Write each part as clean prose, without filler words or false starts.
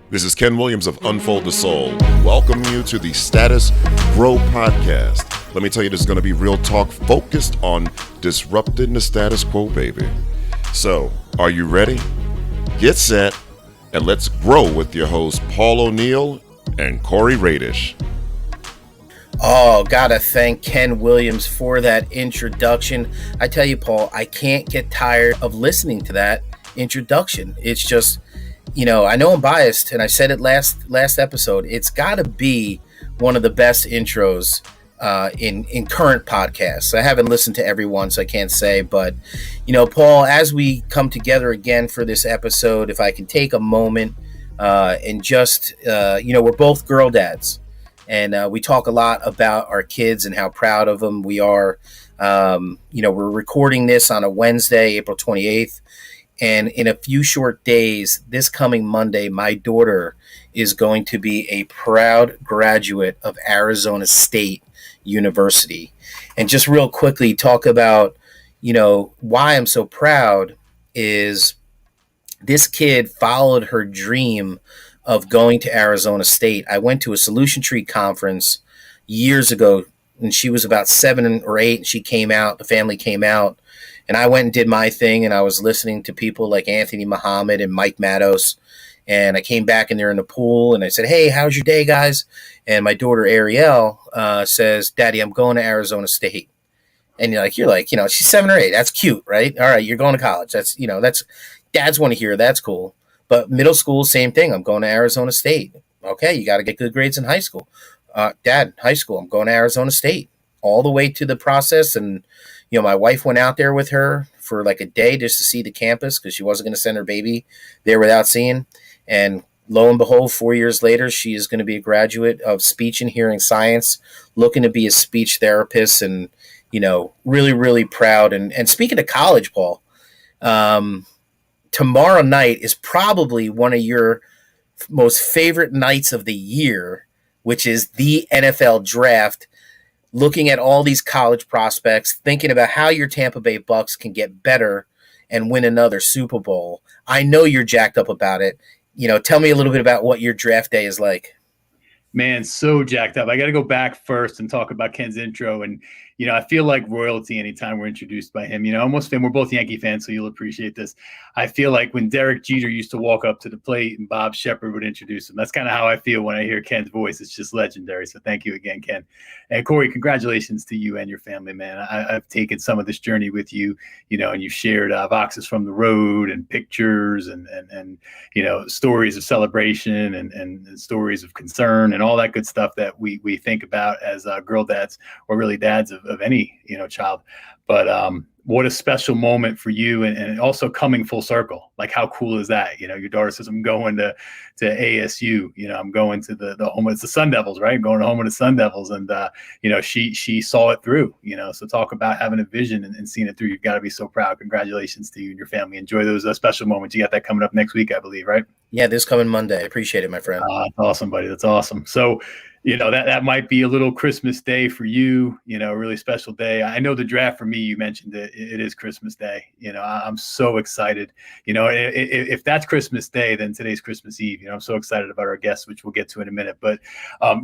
This is Ken Williams of Unfold the Soul. Welcome you to the Status Grow podcast. Let me tell you, this is going to be real talk focused on disrupting the status quo, baby. So, are you ready? Get set, and let's grow with your hosts, Paul O'Neill and Corey Radish. Oh, gotta thank Ken Williams for that introduction. I tell you, Paul, I can't get tired of listening to that introduction. It's just, I know I'm biased, and I said it last episode. It's got to be one of the best intros in current podcasts. I haven't listened to every one, so I can't say. But, Paul, as we come together again for this episode, if I can take a moment and just, we're both girl dads. And we talk a lot about our kids and how proud of them we are. We're recording this on a Wednesday, April 28th. And in a few short days, this coming Monday, my daughter is going to be a proud graduate of Arizona State University. And just real quickly talk about, why I'm so proud is this kid followed her dream of going to Arizona State. I went to a Solution Tree conference years ago, and she was about 7 or 8, and she came out, the family came out. And I went and did my thing, and I was listening to people like Anthony Muhammad and Mike Matos. And I came back, and they're in the pool, and I said, "Hey, how's your day, guys?" And my daughter, Ariel, says, "Daddy, I'm going to Arizona State." And you're like, she's 7 or 8. That's cute, right? All right, you're going to college. That's dads want to hear. That's cool. But middle school, same thing. I'm going to Arizona State. Okay, you got to get good grades in high school. Dad, high school, I'm going to Arizona State. All the way to the process, and my wife went out there with her for like a day just to see the campus because she wasn't going to send her baby there without seeing. And lo and behold, 4 years later, she is going to be a graduate of speech and hearing science, looking to be a speech therapist, and, really, really proud. And speaking of college, Paul, tomorrow night is probably one of your most favorite nights of the year, which is the NFL draft. Looking at all these college prospects, thinking about how your Tampa Bay Bucks can get better and win another Super Bowl. I know you're jacked up about it. Tell me a little bit about what your draft day is like. Man, so jacked up. I got to go back first and talk about Ken's intro. And, I feel like royalty anytime we're introduced by him. We're both Yankee fans, so you'll appreciate this. I feel like when Derek Jeter used to walk up to the plate and Bob Shepard would introduce him, that's kind of how I feel when I hear Ken's voice. It's just legendary. So thank you again, Ken. And Corey, congratulations to you and your family, man. I've taken some of this journey with you, and you've shared Voxes from the road and pictures and stories of celebration and stories of concern and all that good stuff that we think about as girl dads, or really dads of any child. But what a special moment for you, and also coming full circle. Like, how cool is that? Your daughter says, "I'm going to ASU. I'm going to the home. It's the Sun Devils, right? Going to home of the Sun Devils." And she saw it through. So talk about having a vision and seeing it through. You've got to be so proud. Congratulations to you and your family. Enjoy those special moments. You got that coming up next week, I believe, right? Yeah, this coming Monday. I appreciate it, my friend. That's awesome, buddy. That's awesome. So, that might be a little Christmas day for you, a really special day. I know the draft for me, you mentioned it is Christmas Day. I'm so excited. If that's Christmas Day, then today's Christmas Eve. I'm so excited about our guests, which we'll get to in a minute. But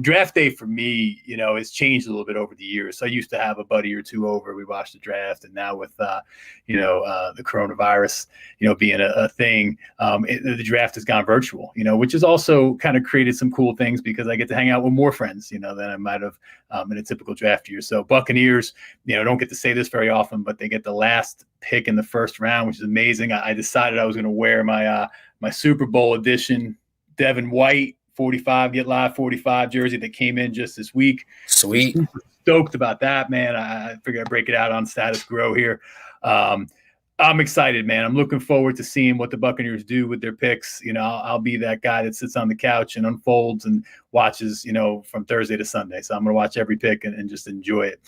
draft day for me, has changed a little bit over the years. So I used to have a buddy or two over. We watched the draft. And now with, the coronavirus, being a thing, the draft has gone virtual, which has also kind of created some cool things because I get to hang out with more friends, than I might have in a typical draft year. So Buccaneers, don't get to say this very often, but they get the last pick in the first round, which is amazing. I decided I was going to wear my my Super Bowl edition Devin White 45 Get Live 45 jersey that came in just this week. Sweet. Super stoked about that, man. I figured I'd break it out on Status Grow here. I'm excited, man. I'm looking forward to seeing what the Buccaneers do with their picks. I'll be that guy that sits on the couch and unfolds and watches, from Thursday to Sunday. So I'm going to watch every pick and just enjoy it.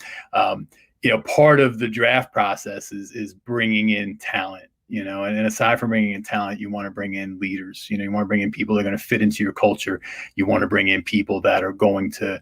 Part of the draft process is bringing in talent, and aside from bringing in talent, you want to bring in leaders. You want to bring in people that are going to fit into your culture. You want to bring in people that are going to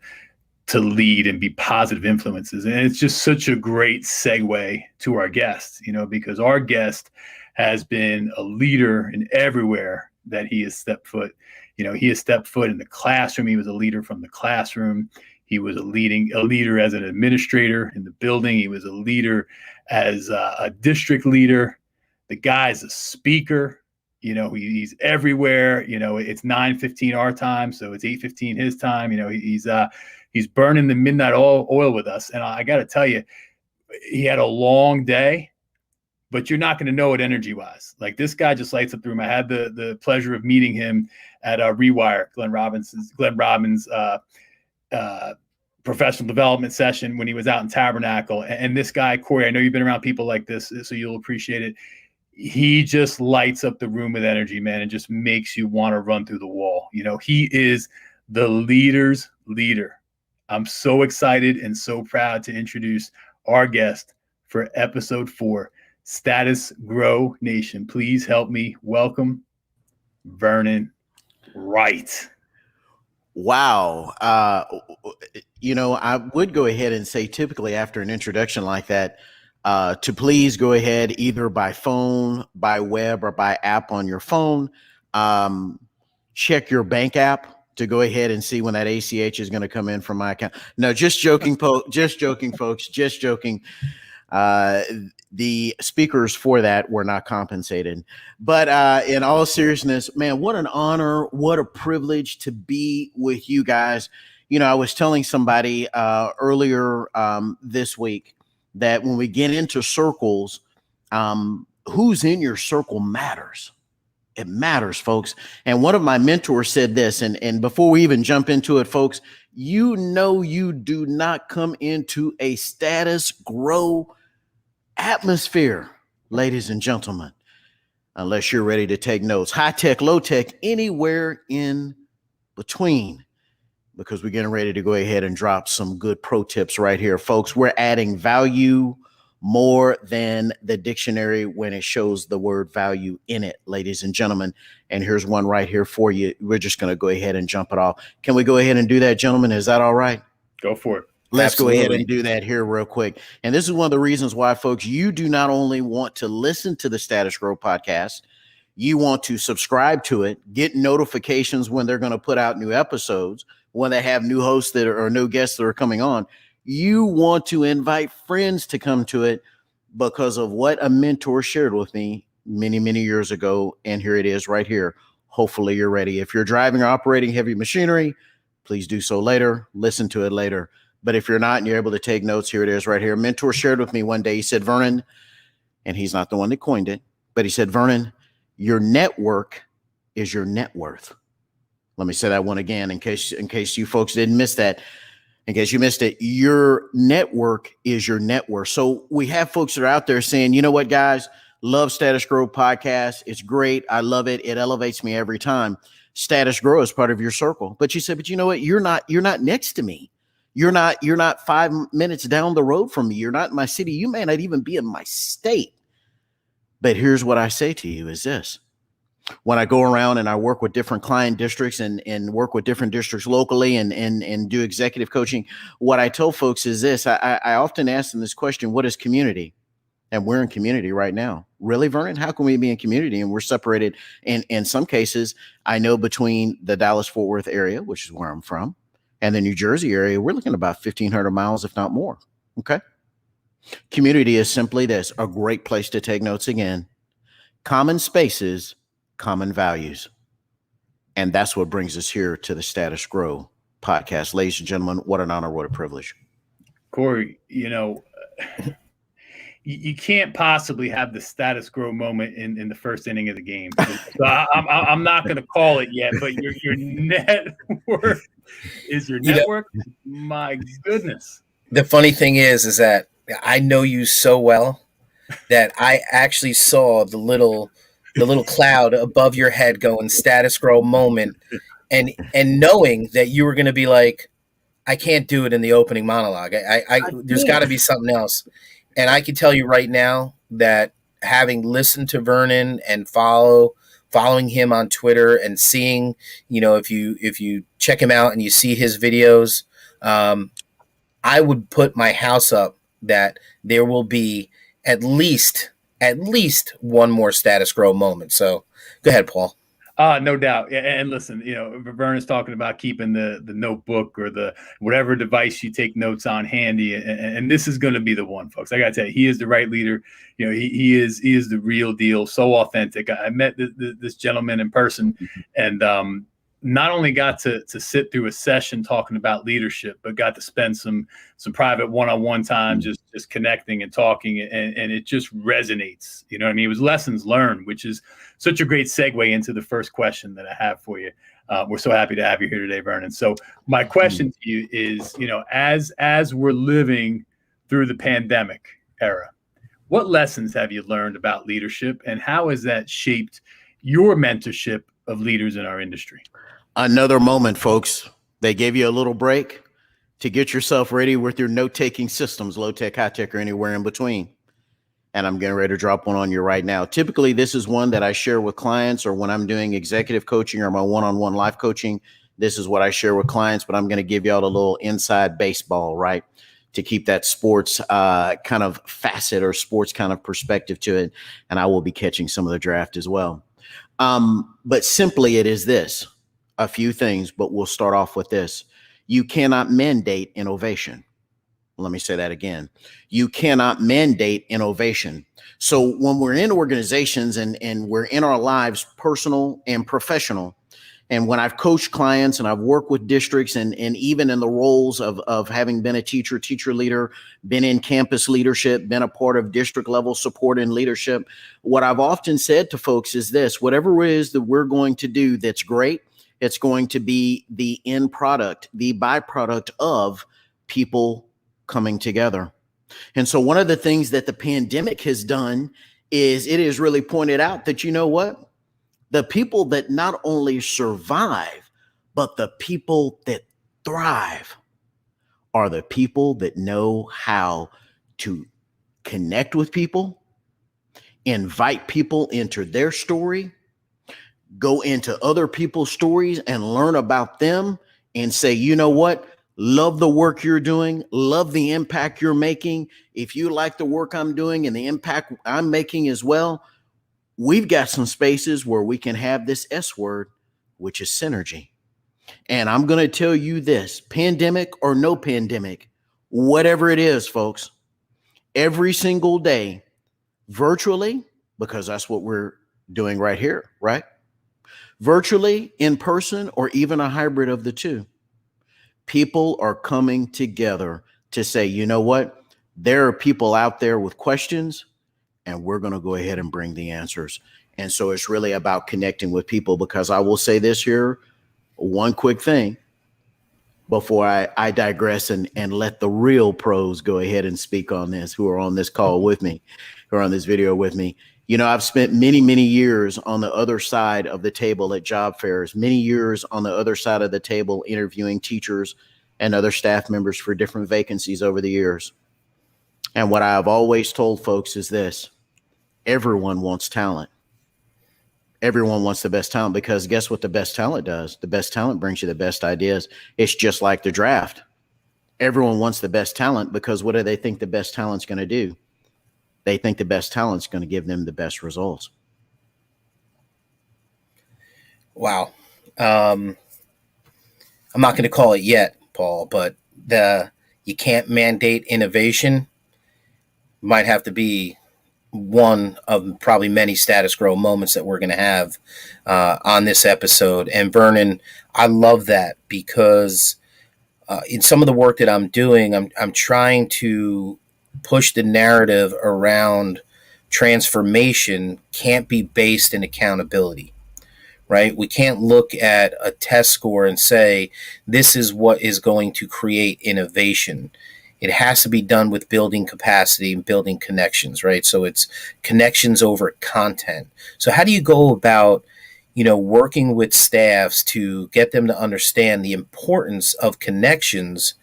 to lead and be positive influences. And it's just such a great segue to our guest, because our guest has been a leader in everywhere that he has stepped foot. He has stepped foot in the classroom. He was a leader from the classroom. He was a leader as an administrator in the building. He was a leader as a district leader. The guy's a speaker. He's everywhere. It's 9:15 our time, so it's 8:15 his time. He's burning the midnight oil with us. And I got to tell you, he had a long day, but you're not going to know it energy-wise. Like, this guy just lights up the room. I had the pleasure of meeting him at Rewire, Glenn Robbins' professional development session when he was out in Tabernacle. And this guy, Corey, I know you've been around people like this, so you'll appreciate it. He just lights up the room with energy, man, and just makes you want to run through the wall. He is the leader's leader. I'm so excited and so proud to introduce our guest for episode 4, Status Grow Nation. Please help me welcome Vernon Wright. Wow. I would go ahead and say, typically after an introduction like that, to please go ahead either by phone, by web, or by app on your phone. Check your bank app to go ahead and see when that ACH is going to come in from my account. No, just joking, folks. Just joking. The speakers for that were not compensated. But in all seriousness, man, what an honor, what a privilege to be with you guys. I was telling somebody earlier this week that when we get into circles, who's in your circle matters. It matters, folks. And one of my mentors said this, and before we even jump into it, folks, you do not come into a status grow atmosphere, ladies and gentlemen, unless you're ready to take notes. High tech, low tech, anywhere in between, because we're getting ready to go ahead and drop some good pro tips right here, folks. We're adding value more than the dictionary when it shows the word value in it, ladies and gentlemen. And here's one right here for you. We're just going to go ahead and jump it off. Can we go ahead and do that, gentlemen? Is that all right? Go for it. Let's Absolutely. go ahead and do that here real quick. And this is one of the reasons why, folks, you do not only want to listen to the Status Grow podcast, you want to subscribe to it, get notifications when they're going to put out new episodes, when they have new hosts or new guests that are coming on. You want to invite friends to come to it because of what a mentor shared with me many, many years ago. And here it is right here. Hopefully you're ready. If you're driving or operating heavy machinery, please do so later. Listen to it later. But if you're not and you're able to take notes, here it is right here. A mentor shared with me one day. He said, Vernon, and he's not the one that coined it, but he said, Vernon, your network is your net worth. Let me say that one again in case you folks didn't miss that. In case you missed it, your network is your net worth. So we have folks that are out there saying, you know what, guys, love Status Grow podcast. It's great. I love it. It elevates me every time. Status Grow is part of your circle. But you said, but you know what? You're not next to me. You're not 5 minutes down the road from me. You're not in my city. You may not even be in my state. But here's what I say to you is this. When I go around and I work with different client districts and work with different districts locally and do executive coaching, what I tell folks is this. I often ask them this question, what is community? And we're in community right now. Really, Vernon? How can we be in community? And we're separated. And in some cases, I know between the Dallas-Fort Worth area, which is where I'm from, and the New Jersey area, we're looking at about 1,500 miles, if not more. Okay. Community is simply this, a great place to take notes again. Common spaces, common values. And that's what brings us here to the Status Grow podcast. Ladies and gentlemen, what an honor, what a privilege. Corey, you can't possibly have the status grow moment in the first inning of the game. So I'm not going to call it yet, but your network is your network. My goodness. The funny thing is that I know you so well that I actually saw the little cloud above your head going status grow moment, and knowing that you were going to be like, I can't do it in the opening monologue. There's got to be something else. And I can tell you right now that having listened to Vernon and following him on Twitter and seeing, if you check him out and you see his videos, I would put my house up that there will be at least one more status grow moment. So go ahead, Paul. No doubt. And listen, Vernon's talking about keeping the notebook or the whatever device you take notes on handy. And this is going to be the one, folks. I got to tell you, he is the right leader. He is the real deal. So authentic. I met this gentleman in person, and not only got to sit through a session talking about leadership, but got to spend some private one-on-one time just connecting and talking, and it just resonates. You know what I mean? It was lessons learned, which is such a great segue into the first question that I have for you. We're so happy to have you here today, Vernon. So my question to you is, as we're living through the pandemic era, what lessons have you learned about leadership, and how has that shaped your mentorship of leaders in our industry? Another moment, folks. They gave you a little break to get yourself ready with your note-taking systems, low-tech, high-tech, or anywhere in between. And I'm getting ready to drop one on you right now. Typically, this is one that I share with clients, or when I'm doing executive coaching or my one-on-one life coaching, this is what I share with clients, but I'm going to give y'all a little inside baseball, right? To keep that sports kind of facet or sports kind of perspective to it. And I will be catching some of the draft as well. But simply it is this, a few things, but we'll start off with this. You cannot mandate innovation. Let me say that again. You cannot mandate innovation. So when we're in organizations and we're in our lives, personal and professional, and when I've coached clients and I've worked with districts and even in the roles of having been a teacher leader, been in campus leadership, been a part of district level support and leadership, what I've often said to folks is this: whatever it is that we're going to do that's great, it's going to be the end product, the byproduct of people coming together. And so one of the things that the pandemic has done is it has really pointed out that, you know what? The people that not only survive, but the people that thrive are the people that know how to connect with people, invite people into their story, go into other people's stories and learn about them and say, you know what? Love the work you're doing. Love the impact you're making. If you like the work I'm doing and the impact I'm making as well, we've got some spaces where we can have this S word, which is synergy. And I'm going to tell you this, pandemic or no pandemic, whatever it is, folks, every single day, virtually, because that's what we're doing right here, right? Virtually, in person, or even a hybrid of the two, people are coming together to say, you know what? There are people out there with questions, and we're going to go ahead and bring the answers. And so it's really about connecting with people, because I will say this here, one quick thing before I digress and let the real pros go ahead and speak on this, who are on this call with me, who are on this video with me. You know, I've spent many, many years on the other side of the table at job fairs, many years on the other side of the table interviewing teachers and other staff members for different vacancies over the years. And what I've always told folks is this: everyone wants talent. Everyone wants the best talent, because guess what the best talent does? The best talent brings you the best ideas. It's just like the draft. Everyone wants the best talent because what do they think the best talent's going to do? They think the best talent's going to give them the best results. Wow. I'm not going to call it yet, Paul, but you can't mandate innovation might have to be one of probably many status grow moments that we're going to have on this episode. And Vernon, I love that, because in some of the work that I'm doing, I'm trying to push the narrative around transformation can't be based in accountability, right? We can't look at a test score and say, this is what is going to create innovation. It has to be done with building capacity and building connections, right? So it's connections over content. So how do you go about, working with staffs to get them to understand the importance of connections?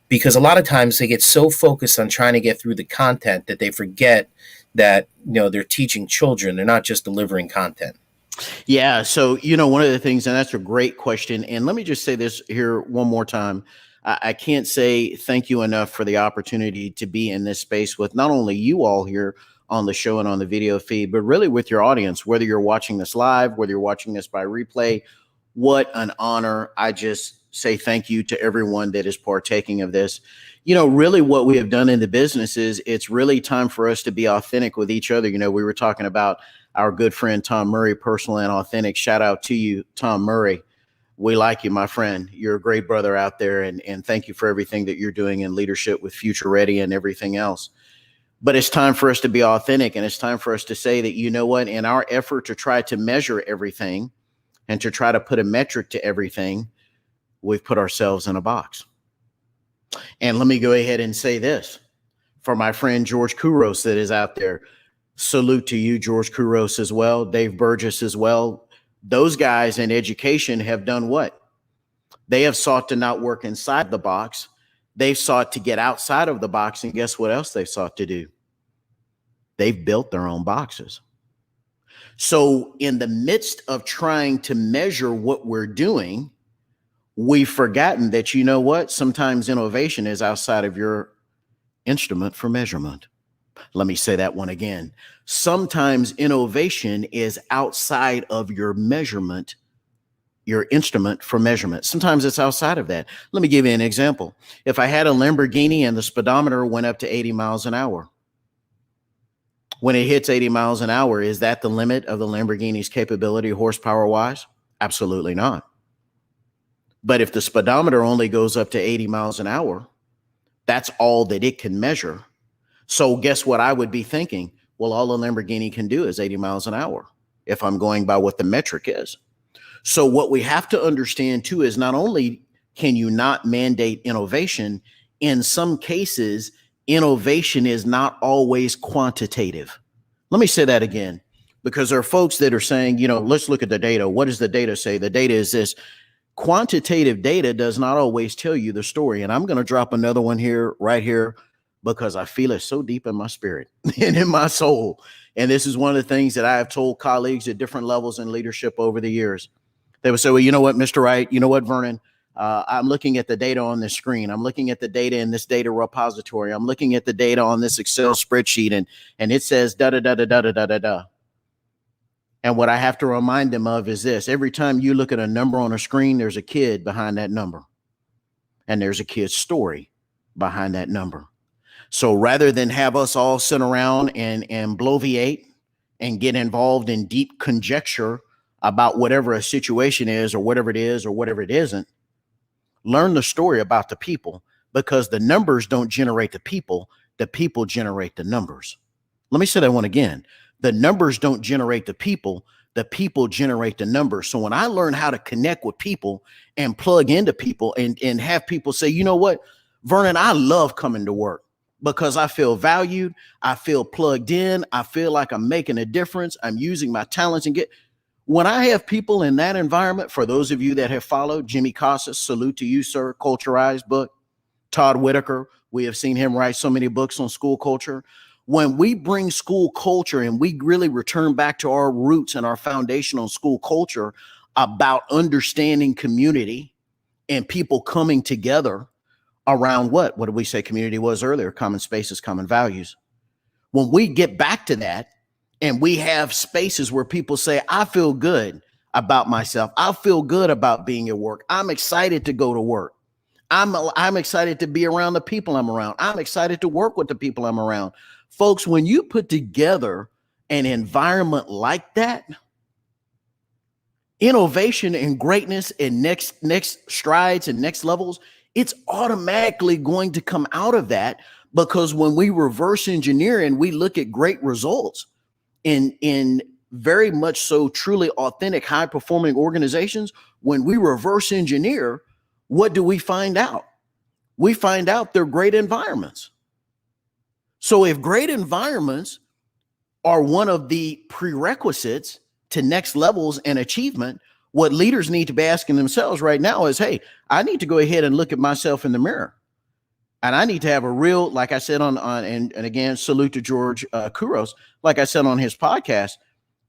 Because a lot of times they get so focused on trying to get through the content that they forget that, they're teaching children. They're not just delivering content. Yeah. So, one of the things, and that's a great question. And let me just say this here one more time. I can't say thank you enough for the opportunity to be in this space with not only you all here on the show and on the video feed, but really with your audience, whether you're watching this live, whether you're watching this by replay. What an honor. I just say thank you to everyone that is partaking of this. Really what we have done in the business is it's really time for us to be authentic with each other. We were talking about our good friend, Tom Murray, personal and authentic. Shout out to you, Tom Murray. We like you, my friend. You're a great brother out there. And thank you for everything that you're doing in leadership with Future Ready and everything else. But it's time for us to be authentic. And it's time for us to say that, in our effort to try to measure everything and to try to put a metric to everything, we've put ourselves in a box. And let me go ahead and say this for my friend George Kouros that is out there. Salute to you, George Kouros, as well. Dave Burgess as well. Those guys in education have done what? They have sought to not work inside the box. They've sought to get outside of the box. And guess what else they've sought to do? They've built their own boxes. So in the midst of trying to measure what we're doing, we've forgotten that, sometimes innovation is outside of your instrument for measurement. Let me say that one again. Sometimes innovation is outside of your measurement, your instrument for measurement. Sometimes it's outside of that. Let me give you an example. If I had a Lamborghini and the speedometer went up to 80 miles an hour, when it hits 80 miles an hour, is that the limit of the Lamborghini's capability horsepower wise? Absolutely not. But if the speedometer only goes up to 80 miles an hour, that's all that it can measure. So guess what I would be thinking? Well, all a Lamborghini can do is 80 miles an hour if I'm going by what the metric is. So what we have to understand too is not only can you not mandate innovation, in some cases, innovation is not always quantitative. Let me say that again, because there are folks that are saying, let's look at the data. What does the data say? The data is this. Quantitative data does not always tell you the story. And I'm going to drop another one here, right here, because I feel it so deep in my spirit and in my soul. And this is one of the things that I have told colleagues at different levels in leadership over the years. They would say, well, you know what, Mr. Wright, you know what, Vernon, I'm looking at the data on this screen. I'm looking at the data in this data repository. I'm looking at the data on this Excel spreadsheet, and it says da da da da da da da da da. And what I have to remind them of is this: every time you look at a number on a screen, there's a kid behind that number, and there's a kid's story behind that number. So rather than have us all sit around and bloviate and get involved in deep conjecture about whatever a situation is or whatever it is or whatever it isn't, learn the story about the people, because the numbers don't generate the people generate the numbers. Let me say that one again. The numbers don't generate the people generate the numbers. So when I learn how to connect with people and plug into people and have people say, you know what, Vernon, I love coming to work because I feel valued. I feel plugged in. I feel like I'm making a difference. I'm using my talents when I have people in that environment, for those of you that have followed Jimmy Casas, salute to you, sir, Culturized book, Todd Whitaker, we have seen him write so many books on school culture. When we bring school culture and we really return back to our roots and our foundational school culture about understanding community and people coming together around what did we say community was earlier? Common spaces, common values. When we get back to that and we have spaces where people say, I feel good about myself. I feel good about being at work. I'm excited to go to work. I'm excited to be around the people I'm around. I'm excited to work with the people I'm around. Folks, when you put together an environment like that, innovation and greatness and next strides and next levels, it's automatically going to come out of that, because when we reverse engineer and we look at great results in very much so truly authentic, high performing organizations, when we reverse engineer, what do we find out? We find out they're great environments. So if great environments are one of the prerequisites to next levels and achievement, what leaders need to be asking themselves right now is, hey, I need to go ahead and look at myself in the mirror. And I need to have a real, like I said and again, salute to George Kouros, like I said on his podcast,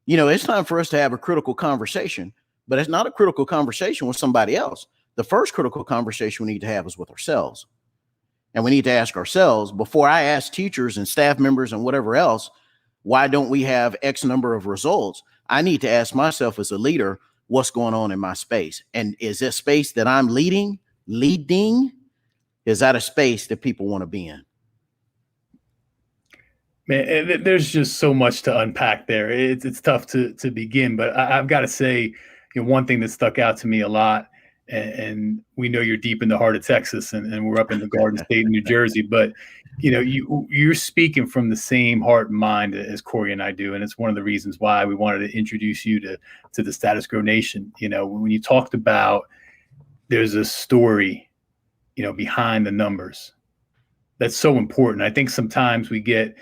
it's time for us to have a critical conversation, but it's not a critical conversation with somebody else. The first critical conversation we need to have is with ourselves. And we need to ask ourselves, before I ask teachers and staff members and whatever else, why don't we have X number of results? I need to ask myself as a leader, what's going on in my space? And is this space that I'm leading, is that a space that people want to be in? Man, there's just so much to unpack there. It's tough to begin, but I've got to say, one thing that stuck out to me a lot, and we know you're deep in the heart of Texas, and we're up in the Garden State in New Jersey, but you're speaking from the same heart and mind as Corey and I do, and it's one of the reasons why we wanted to introduce you to the Status Grow Nation. When you talked about there's a story, behind the numbers, that's so important. I think sometimes we get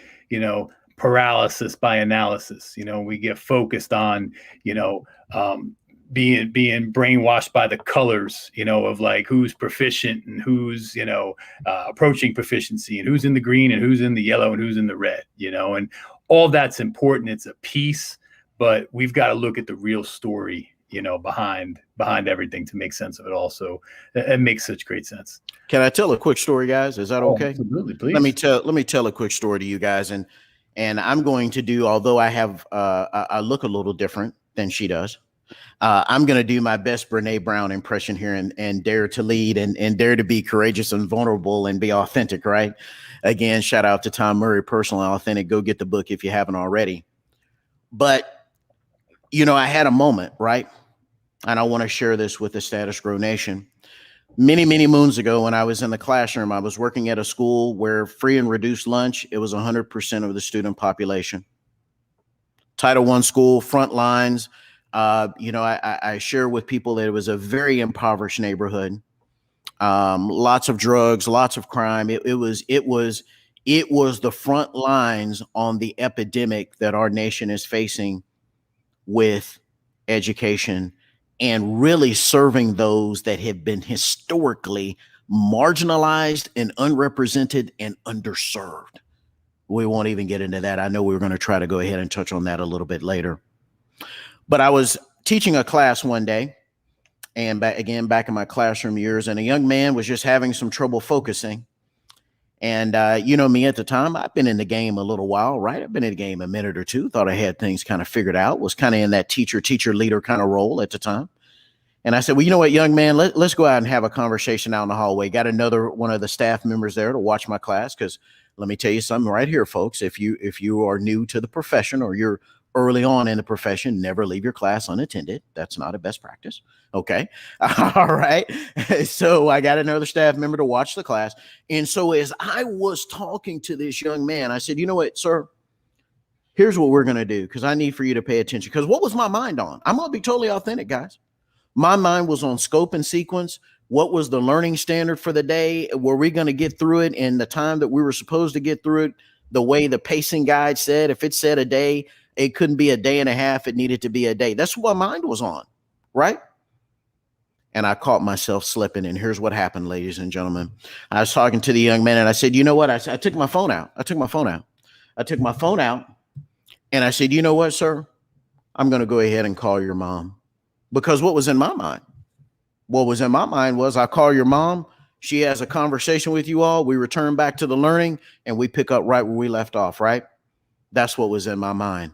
paralysis by analysis. We get focused on being brainwashed by the colors, of like who's proficient and who's, approaching proficiency, and who's in the green and who's in the yellow and who's in the red, and all that's important. It's a piece, but we've got to look at the real story, behind everything to make sense of it all. So it makes such great sense. Can I tell a quick story, guys? Is that okay? Absolutely, please. Let me tell a quick story to you guys. And I'm going to do, although I have, I look a little different than she does. I'm going to do my best Brene Brown impression here and dare to lead and dare to be courageous and vulnerable and be authentic, right? Again, shout out to Tom Murray, Personal and Authentic. Go get the book if you haven't already. But, I had a moment, right? And I want to share this with the Status Grow Nation. Many, many moons ago, when I was in the classroom, I was working at a school where free and reduced lunch, it was 100% of the student population. Title I school, front lines. I share with people that it was a very impoverished neighborhood. Lots of drugs, lots of crime. It was the front lines on the epidemic that our nation is facing with education, and really serving those that have been historically marginalized and unrepresented and underserved. We won't even get into that. I know we were going to try to go ahead and touch on that a little bit later. But I was teaching a class one day, and back in my classroom years, and a young man was just having some trouble focusing. And me at the time, I've been in the game a little while, right? I've been in the game a minute or two, thought I had things kind of figured out, was kind of in that teacher leader kind of role at the time. And I said, well, you know what, young man, let's go out and have a conversation out in the hallway. Got another one of the staff members there to watch my class, because let me tell you something right here, folks. If you are new to the profession or you're early on in the profession, never leave your class unattended. That's not a best practice. Okay. All right. So I got another staff member to watch the class. And so as I was talking to this young man, I said, you know what, sir, here's what we're going to do, because I need for you to pay attention. Because what was my mind on? I'm going to be totally authentic, guys. My mind was on scope and sequence. What was the learning standard for the day? Were we going to get through it in the time that we were supposed to get through it? The way the pacing guide said, if it said a day, it couldn't be a day and a half. It needed to be a day. That's what my mind was on, right? And I caught myself slipping. And here's what happened, ladies and gentlemen. I was talking to the young man, and I said, you know what? I took my phone out. I took my phone out. And I said, you know what, sir? I'm going to go ahead and call your mom. Because what was in my mind? What was in my mind was, I call your mom. She has a conversation with you all. We return back to the learning, and we pick up right where we left off, right? That's what was in my mind.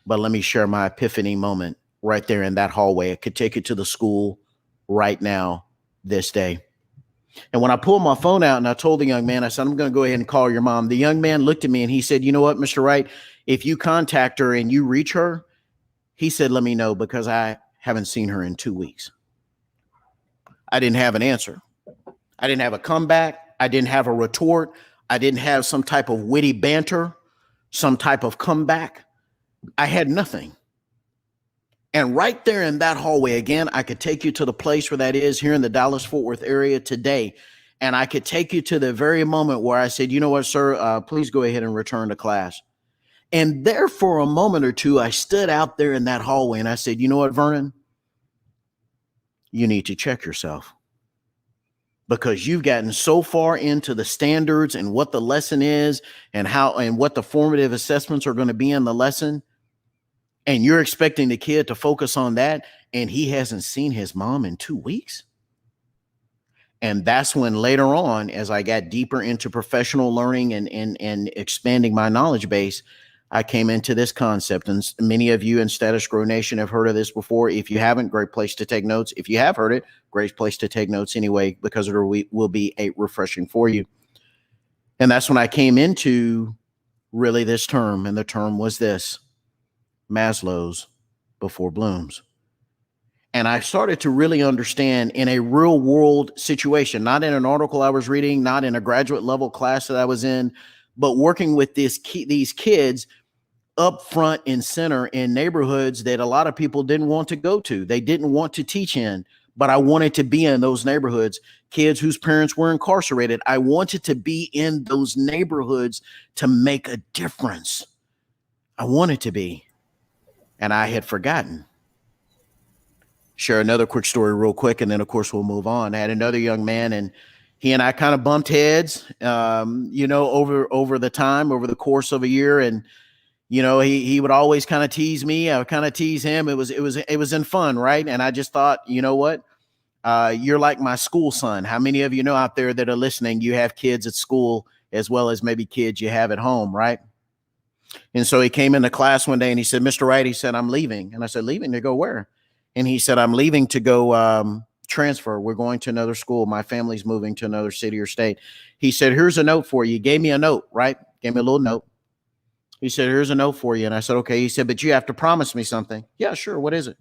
But let me share my epiphany moment right there in that hallway. I could take it to the school right now, this day. And when I pulled my phone out and I told the young man, I said, I'm going to go ahead and call your mom. The young man looked at me and he said, you know what, Mr. Wright, if you contact her and you reach her, he said, let me know, because I haven't seen her in 2 weeks. I didn't have an answer. I didn't have a comeback. I didn't have a retort. I didn't have some type of witty banter, some type of comeback. I had nothing. And right there in that hallway, again, I could take you to the place where that is here in the Dallas-Fort Worth area today. And I could take you to the very moment where I said, you know what, sir, please go ahead and return to class. And there for a moment or two, I stood out there in that hallway and I said, you know what, Vernon, you need to check yourself, because you've gotten so far into the standards and what the lesson is and how and what the formative assessments are going to be in the lesson. And you're expecting the kid to focus on that, and he hasn't seen his mom in 2 weeks. And that's when later on, as I got deeper into professional learning and expanding my knowledge base, I came into this concept. And many of you in Status Grow Nation have heard of this before. If you haven't, great place to take notes. If you have heard it, great place to take notes anyway, because it will be a refreshing for you. And that's when I came into really this term. And the term was this: Maslow's before Bloom's. And I started to really understand in a real world situation, not in an article I was reading, not in a graduate level class that I was in, but working with these kids up front and center in neighborhoods that a lot of people didn't want to go to. They didn't want to teach in, but I wanted to be in those neighborhoods. Kids whose parents were incarcerated. I wanted to be in those neighborhoods to make a difference. I wanted to be, and I had forgotten. Share another quick story real quick, and then of course we'll move on. I had another young man, and he and I kind of bumped heads, over the course of a year. And, he would always kind of tease me. I would kind of tease him. It was in fun. Right. And I just thought, you know what? You're like my school son. How many of you know out there that are listening, you have kids at school as well as maybe kids you have at home. Right. And so he came into class one day and he said, "Mr. Wright," he said, "I'm leaving." And I said, "Leaving to go where?" And he said, "I'm leaving to go transfer. We're going to another school. My family's moving to another city or state." He said, "Here's a note for you." He gave me a note, right? Gave me a little note. He said, "Here's a note for you." And I said, "Okay." He said, "But you have to promise me something." "Yeah, sure. What is it?"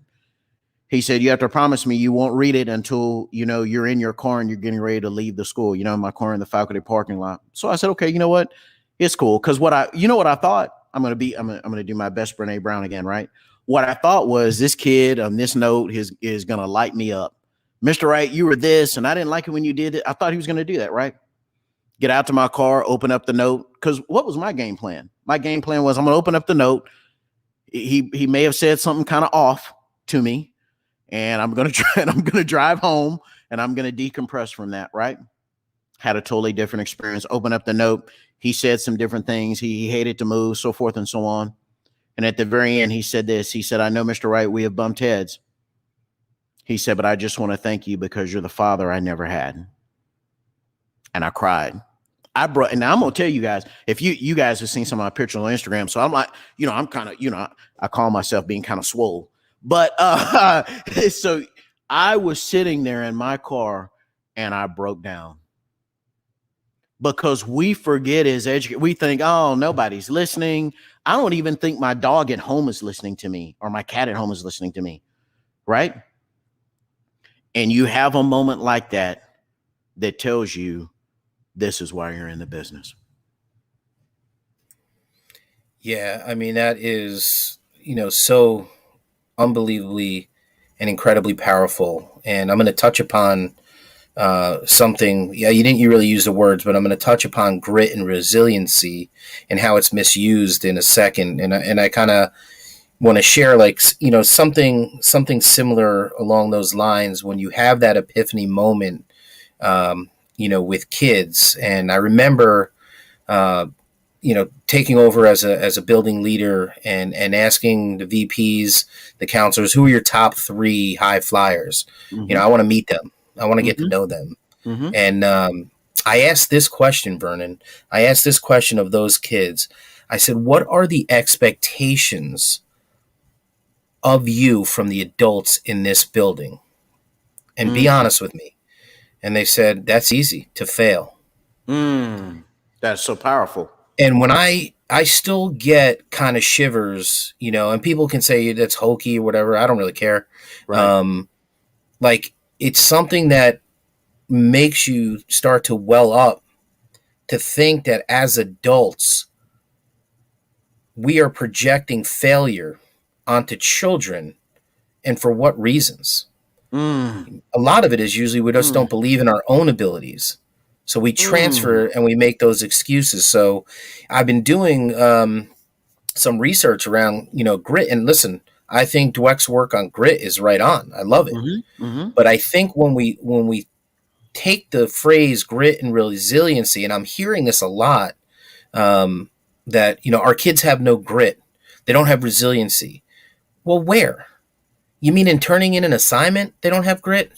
He said, "You have to promise me you won't read it until, you're in your car and you're getting ready to leave the school, in my car in the faculty parking lot." So I said, "Okay, you know what? It's cool." Cause what I thought, I'm going to do my best Brene Brown again, right? What I thought was, this kid on this note is going to light me up. "Mr. Wright, you were this, and I didn't like it when you did it." I thought he was going to do that, right? Get out to my car, open up the note. Because what was my game plan? My game plan was, I'm going to open up the note. He may have said something kind of off to me, and I'm going to drive home, and I'm going to decompress from that, right? Had a totally different experience. Open up the note. He said some different things. He hated to move, so forth and so on. And at the very end, he said this. He said, "I know, Mr. Wright, we have bumped heads." He said, "But I just want to thank you because you're the father I never had." And I cried. And now I'm going to tell you guys, if you guys have seen some of my pictures on Instagram. So I'm like, I'm kind of, I call myself being kind of swole. But so I was sitting there in my car and I broke down. Because we forget as educators, we think, oh, nobody's listening. I don't even think my dog at home is listening to me, or my cat at home is listening to me, right? And you have a moment like that tells you this is why you're in the business. Yeah, I mean, that is, so unbelievably and incredibly powerful. And I'm going to touch upon something. Yeah, you didn't really use the words, but I'm going to touch upon grit and resiliency and how it's misused in a second. And I kind of want to share, something similar along those lines when you have that epiphany moment, with kids. And I remember, taking over as a building leader and asking the VPs, the counselors, who are your top 3 high flyers? Mm-hmm. I want to meet them. I want to get to know them. Mm-hmm. And I asked this question, Vernon. I asked this question of those kids. I said, "What are the expectations of you from the adults in this building? And be honest with me." And they said, "That's easy, to fail." That's so powerful. And when I still get kind of shivers, and people can say that's hokey or whatever. I don't really care. Right. It's something that makes you start to well up to think that as adults, we are projecting failure onto children, and for what reasons? A lot of it is usually we just don't believe in our own abilities. So we transfer and we make those excuses. So I've been doing some research around, grit. And listen, I think Dweck's work on grit is right on. I love it. Mm-hmm. Mm-hmm. But I think when we take the phrase grit and resiliency, and I'm hearing this a lot, that, our kids have no grit. They don't have resiliency. Well, where? You mean in turning in an assignment, they don't have grit?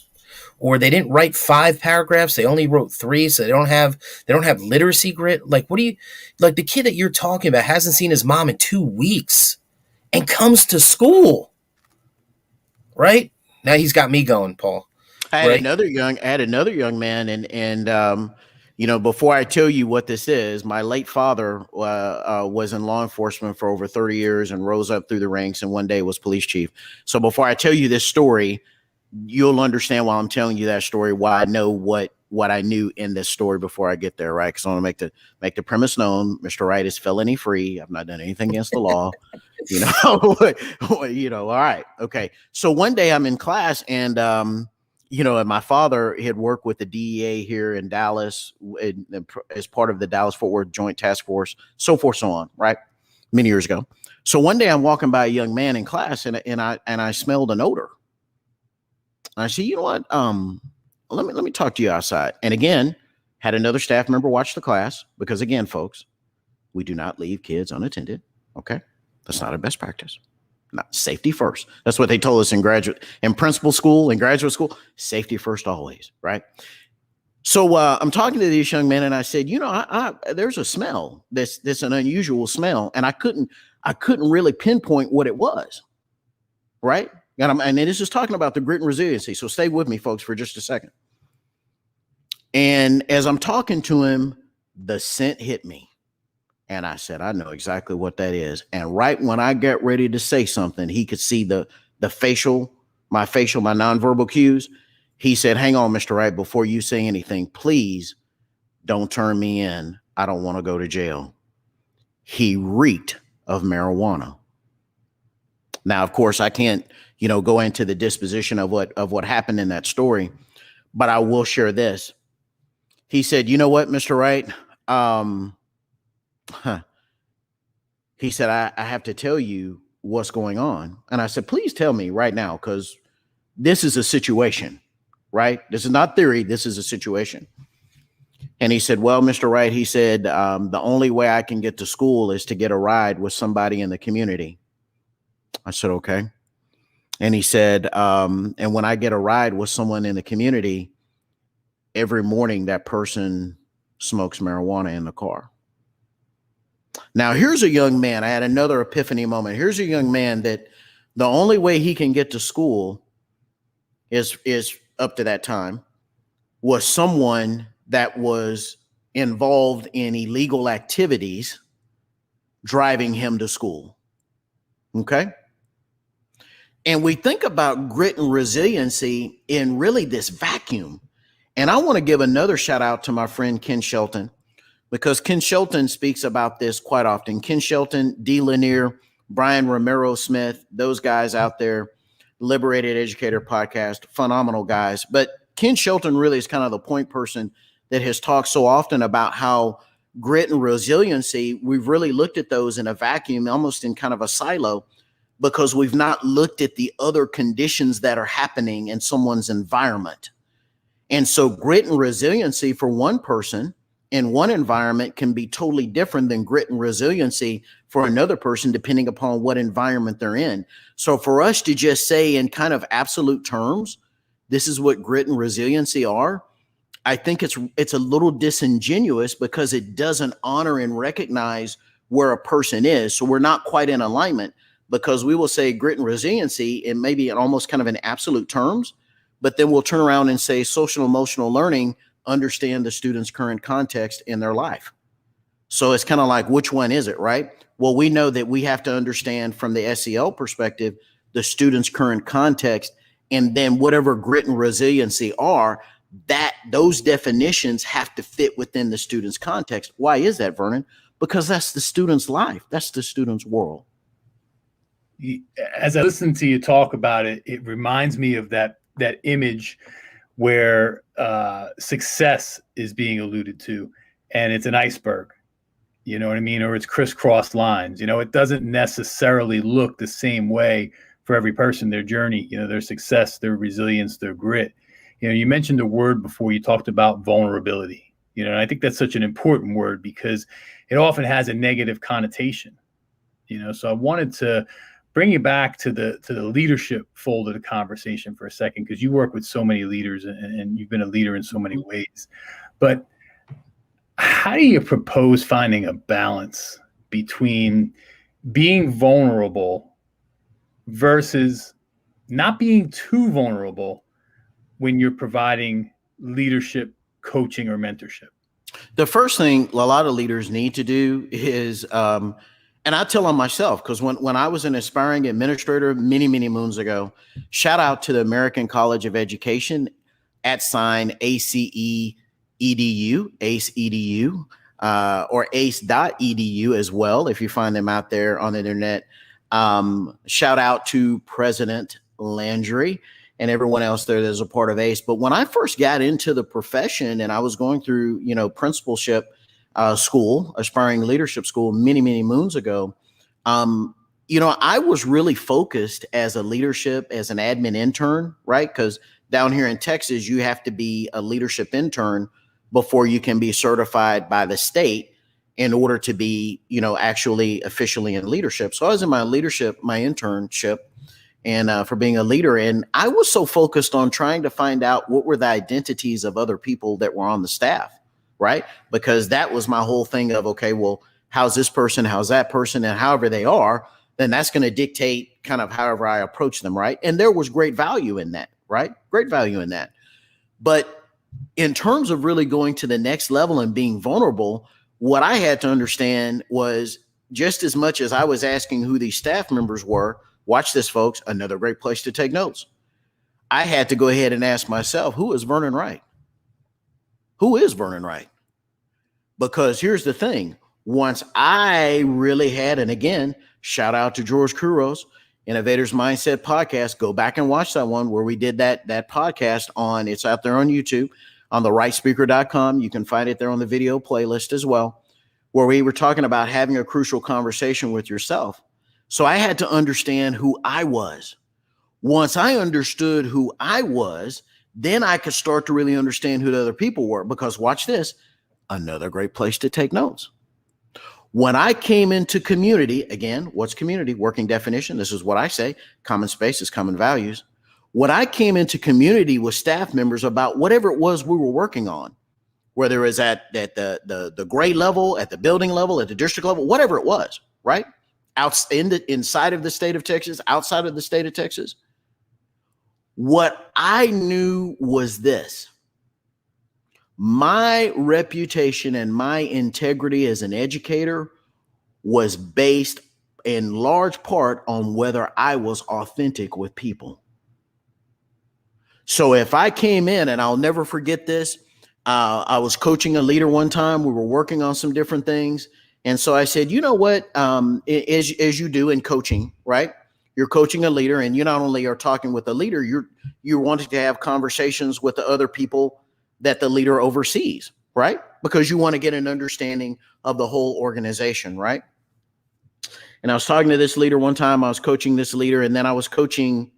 or they didn't write 5 paragraphs, they only wrote 3, so they don't have literacy grit. Like, what do you, like, the kid that you're talking about hasn't seen his mom in 2 weeks and comes to school, right? Now he's got me going, Paul. I had Right? another young man, and before I tell you what this is, my late father was in law enforcement for over 30 years and rose up through the ranks, and one day was police chief. So before I tell you this story, you'll understand while I'm telling you that story why I know what I knew in this story before I get there, right? Because I want to make the premise known. Mr. Wright is felony free. I've not done anything against the law. All right, okay. So one day I'm in class, and and my father had worked with the DEA here in Dallas as part of the Dallas-Fort Worth Joint Task Force, so forth, so on, right? Many years ago. So one day I'm walking by a young man in class, and I smelled an odor. And I said, you know what? Let me talk to you outside. And again, had another staff member watch the class, because again, folks, we do not leave kids unattended. Okay, that's not a best practice. Not safety first. That's what they told us in principal school and graduate school. Safety first always, right? So I'm talking to this young man, and I said, there's a smell. That's an unusual smell, and I couldn't really pinpoint what it was, right? And this is talking about the grit and resiliency. So stay with me, folks, for just a second. And as I'm talking to him, the scent hit me. And I said, I know exactly what that is. And right when I get ready to say something, he could see my nonverbal cues. He said, hang on, Mr. Wright, before you say anything, please don't turn me in. I don't want to go to jail. He reeked of marijuana. Now, of course, I can't, go into the disposition of what happened in that story, but I will share this. He said, you know what, Mr. Wright? He said, I have to tell you what's going on. And I said, please tell me right now, because this is a situation, right? This is not theory. This is a situation. And he said, well, Mr. Wright, he said, the only way I can get to school is to get a ride with somebody in the community. I said, okay. And he said, and when I get a ride with someone in the community, every morning that person smokes marijuana in the car. Now, here's a young man. I had another epiphany moment. Here's a young man that the only way he can get to school is up to that time was someone that was involved in illegal activities driving him to school. Okay. And we think about grit and resiliency in really this vacuum. And I want to give another shout out to my friend Ken Shelton, because Ken Shelton speaks about this quite often. Ken Shelton, D. Lanier, Brian Romero Smith, those guys out there, Liberated Educator podcast, phenomenal guys. But Ken Shelton really is kind of the point person that has talked so often about how grit and resiliency, we've really looked at those in a vacuum, almost in kind of a silo, because we've not looked at the other conditions that are happening in someone's environment. And so grit and resiliency for one person in one environment can be totally different than grit and resiliency for another person, depending upon what environment they're in. So for us to just say in kind of absolute terms, this is what grit and resiliency are, I think it's a little disingenuous, because it doesn't honor and recognize where a person is. So we're not quite in alignment, because we will say grit and resiliency, and maybe in almost kind of in absolute terms, but then we'll turn around and say social emotional learning, understand the student's current context in their life. So it's kind of like, which one is it, right? Well, we know that we have to understand from the SEL perspective, the student's current context, and then whatever grit and resiliency are, that those definitions have to fit within the student's context. Why is that, Vernon? Because that's the student's life. That's the student's world. As I listen to you talk about it, it reminds me of that image where success is being alluded to, and it's an iceberg, you know what I mean? Or it's crisscross lines. It doesn't necessarily look the same way for every person, their journey, their success, their resilience, their grit. You mentioned a word before. You talked about vulnerability, and I think that's such an important word, because it often has a negative connotation, so I wanted to bring you back to the leadership fold of the conversation for a second, because you work with so many leaders and you've been a leader in so many ways. But how do you propose finding a balance between being vulnerable versus not being too vulnerable when you're providing leadership, coaching, or mentorship? The first thing a lot of leaders need to do is, and I tell on myself, because when I was an aspiring administrator many, many moons ago, shout out to the American College of Education @ACE EDU, ACE EDU, or ace.edu as well, if you find them out there on the internet. Shout out to President Landry and everyone else there that's a part of ACE. But when I first got into the profession and I was going through, principalship school, aspiring leadership school many, many moons ago, I was really focused as a leadership, as an admin intern, right? Because down here in Texas, you have to be a leadership intern before you can be certified by the state in order to be, actually officially in leadership. So I was in my internship, and for being a leader. And I was so focused on trying to find out what were the identities of other people that were on the staff, right? Because that was my whole thing of, okay, well, how's this person, how's that person, and however they are, then that's going to dictate kind of however I approach them, right? And there was great value in that, right? Great value in that. But in terms of really going to the next level and being vulnerable, what I had to understand was, just as much as I was asking who these staff members were, watch this, folks, another great place to take notes, I had to go ahead and ask myself, who is Vernon Wright? Who is Vernon Wright? Because here's the thing. Once I really had, and again, shout out to George Kuros, Innovators Mindset Podcast. Go back and watch that one where we did that podcast on, it's out there on YouTube, on therightspeaker.com. You can find it there on the video playlist as well, where we were talking about having a crucial conversation with yourself. So I had to understand who I was. Once I understood who I was, then I could start to really understand who the other people were. Because watch this, another great place to take notes. When I came into community, again, what's community? Working definition. This is what I say. Common spaces, common values. When I came into community with staff members about whatever it was we were working on, whether it was at the grade level, at the building level, at the district level, whatever it was, right? Inside of the state of Texas, outside of the state of Texas, what I knew was this: my reputation and my integrity as an educator was based in large part on whether I was authentic with people. So if I came in, and I'll never forget this, I was coaching a leader one time. We were working on some different things. And so I said, you know what, as you do in coaching, right? You're coaching a leader, and you not only are talking with the leader, you're wanting to have conversations with the other people that the leader oversees, right? Because you want to get an understanding of the whole organization, right? And I was talking to this leader one time. I was coaching this leader, and then I was coaching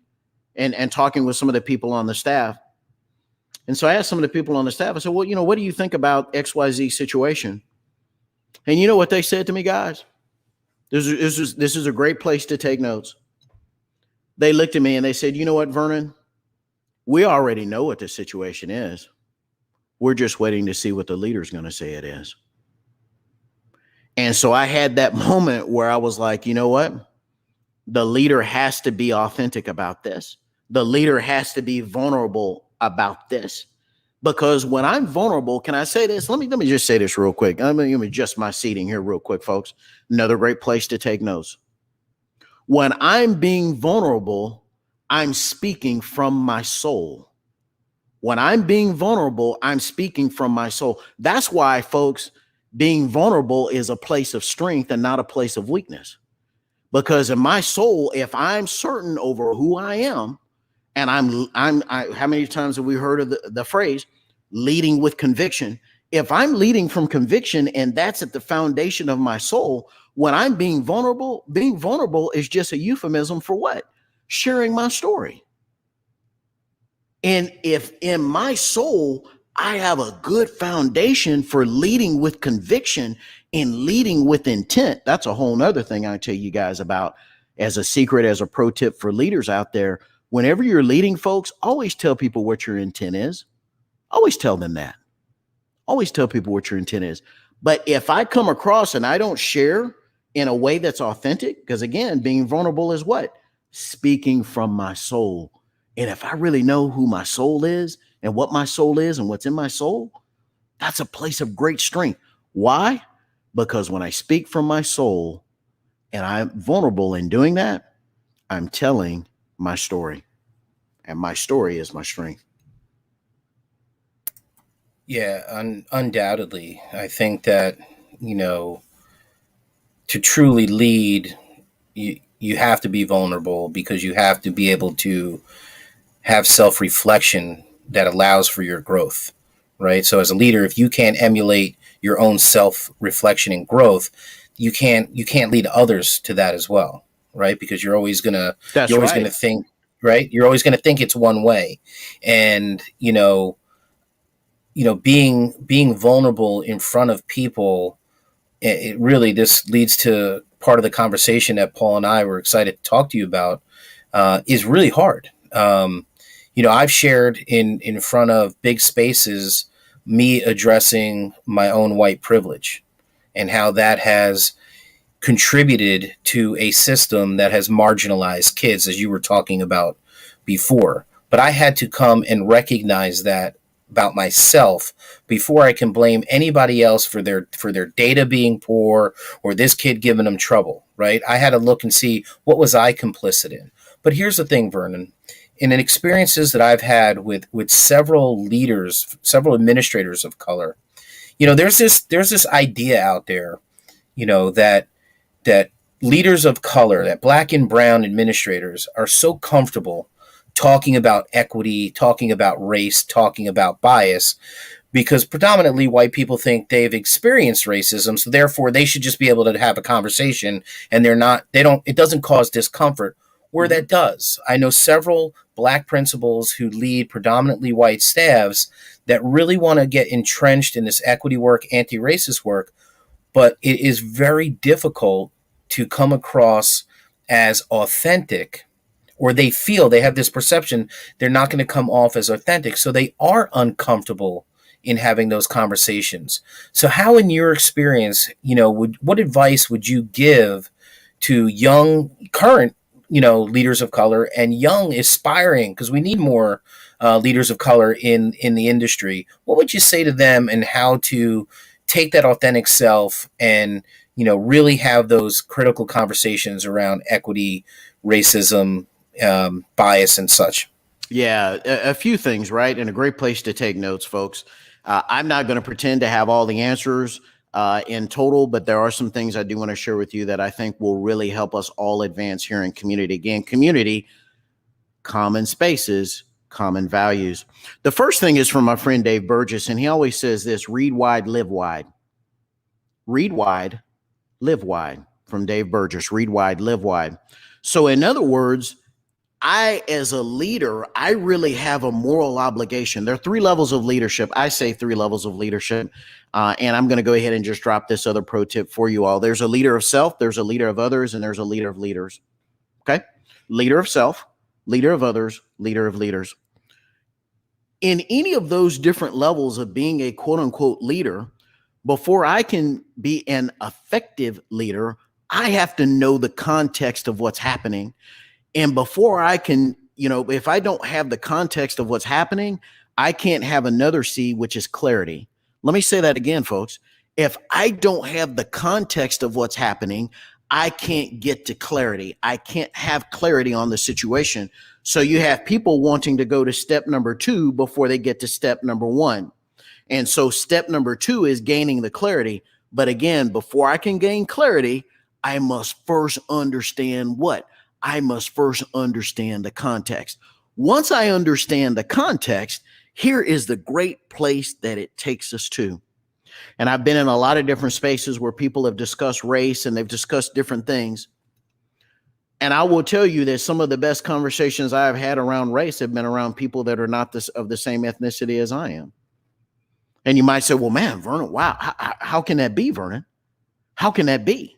and talking with some of the people on the staff. And so I asked some of the people on the staff, I said, well, what do you think about XYZ situation? And you know what they said to me, guys? This is a great place to take notes. They looked at me and they said, you know what, Vernon? We already know what the situation is. We're just waiting to see what the leader's going to say it is. And so I had that moment where I was like, you know what? The leader has to be authentic about this. The leader has to be vulnerable about this. Because when I'm vulnerable, can I say this? Let me just say this real quick. Let me adjust my seating here real quick, folks. Another great place to take notes. When I'm being vulnerable, I'm speaking from my soul. When I'm being vulnerable, I'm speaking from my soul. That's why, folks, being vulnerable is a place of strength and not a place of weakness. Because in my soul, if I'm certain over who I am, and how many times have we heard of the phrase leading with conviction? If I'm leading from conviction and that's at the foundation of my soul, when I'm being vulnerable is just a euphemism for what? Sharing my story. And if in my soul, I have a good foundation for leading with conviction and leading with intent, that's a whole nother thing I tell you guys about. as a secret, as a pro tip for leaders out there, whenever you're leading folks, always tell people what your intent is. Always tell them that. Always tell people what your intent is. But if I come across and I don't share in a way that's authentic, because again, being vulnerable is what? Speaking from my soul. And if I really know who my soul is and what my soul is and what's in my soul, that's a place of great strength. Why? Because when I speak from my soul and I'm vulnerable in doing that, I'm telling my story. And my story is my strength. Yeah, undoubtedly. I think that, to truly lead, you have to be vulnerable, because you have to be able to have self-reflection that allows for your growth, right? So as a leader, if you can't emulate your own self-reflection and growth, you can't lead others to that as well, right? Because you're always gonna think, right? You're always gonna think it's one way, and being vulnerable in front of people, it really, this leads to part of the conversation that Paul and I were excited to talk to you about, is really hard. I've shared in front of big spaces, me addressing my own white privilege and how that has contributed to a system that has marginalized kids, as you were talking about before. But I had to come and recognize that about myself before I can blame anybody else for their data being poor or this kid giving them trouble, right? I had to look and see, what was I complicit in? But here's the thing, Vernon. In the experiences that I've had with several leaders, several administrators of color, there's this idea out there, that leaders of color, that black and brown administrators, are so comfortable talking about equity, talking about race, talking about bias, because predominantly white people think they've experienced racism, so therefore they should just be able to have a conversation, and it doesn't cause discomfort, where that does. I know several black principals who lead predominantly white staffs that really want to get entrenched in this equity work, anti-racist work, but it is very difficult to come across as authentic, or they feel, they have this perception they're not going to come off as authentic. So they are uncomfortable in having those conversations. So how, in your experience, what advice would you give to young, current, leaders of color, and young aspiring, because we need more leaders of color in the industry? What would you say to them, and how to take that authentic self and, really have those critical conversations around equity, racism, bias, and such? Yeah, a few things, right? And a great place to take notes, folks. I'm not going to pretend to have all the answers in total, but there are some things I do want to share with you that I think will really help us all advance here in community. Again, community, common spaces, common values. The first thing is from my friend Dave Burgess, and he always says this: read wide, live wide. Read wide, live wide. From Dave Burgess, read wide, live wide. So in other words, I, as a leader, I really have a moral obligation. There are 3 levels of leadership. I say 3 levels of leadership. And I'm going to go ahead and just drop this other pro tip for you all. There's a leader of self, there's a leader of others, and there's a leader of leaders. Okay? Leader of self, leader of others, leader of leaders. In any of those different levels of being a quote unquote leader, before I can be an effective leader, I have to know the context of what's happening. And before I can, if I don't have the context of what's happening, I can't have another C, which is clarity. Let me say that again, folks. If I don't have the context of what's happening, I can't get to clarity. I can't have clarity on the situation. So you have people wanting to go to step number 2 before they get to step number 1. And so step number 2 is gaining the clarity. But again, before I can gain clarity, I must first understand what? I must first understand the context. Once I understand the context, here is the great place that it takes us to. And I've been in a lot of different spaces where people have discussed race and they've discussed different things. And I will tell you that some of the best conversations I've had around race have been around people that are not of the same ethnicity as I am. And you might say, well, man, Vernon, wow, how can that be, Vernon? How can that be?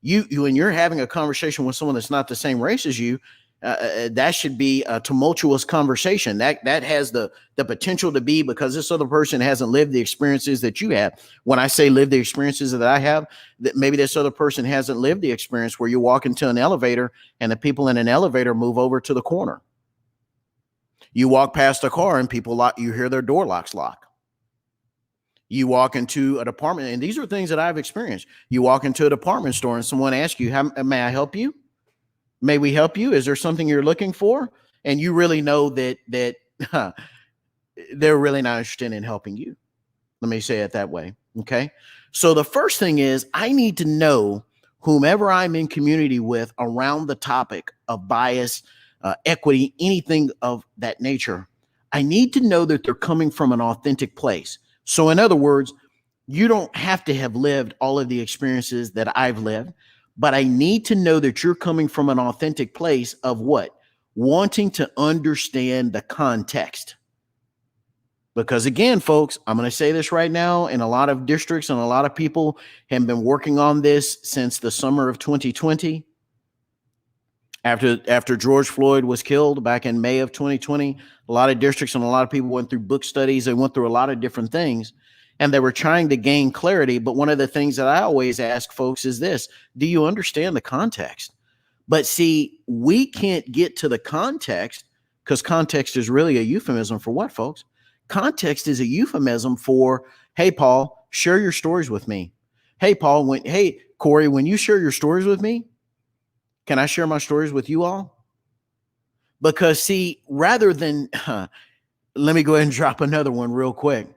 when you're having a conversation with someone that's not the same race as you, that should be a tumultuous conversation. That has the potential to be, because this other person hasn't lived the experiences that you have. When I say live the experiences that I have, that maybe this other person hasn't lived the experience where you walk into an elevator and the people in an elevator move over to the corner. You walk past a car and you hear their door locks lock. You walk into a department, and these are things that I've experienced. You walk into a department store and someone asks you, may I help you? May we help you? Is there something you're looking for? And you really know that they're really not interested in helping you. Let me say it that way. Okay. So the first thing is, I need to know whomever I'm in community with around the topic of bias, equity, anything of that nature. I need to know that they're coming from an authentic place. So in other words, you don't have to have lived all of the experiences that I've lived, but I need to know that you're coming from an authentic place of what? Wanting to understand the context. Because again, folks, I'm going to say this right now, in a lot of districts and a lot of people have been working on this since the summer of 2020. After George Floyd was killed back in May of 2020, a lot of districts and a lot of people went through book studies. They went through a lot of different things, and they were trying to gain clarity. But one of the things that I always ask folks is this: do you understand the context? But see, we can't get to the context because context is really a euphemism for what, folks? Context is a euphemism for, hey, Paul, share your stories with me. Hey, Corey, when you share your stories with me, can I share my stories with you all? Because see, rather than, let me go ahead and drop another one real quick.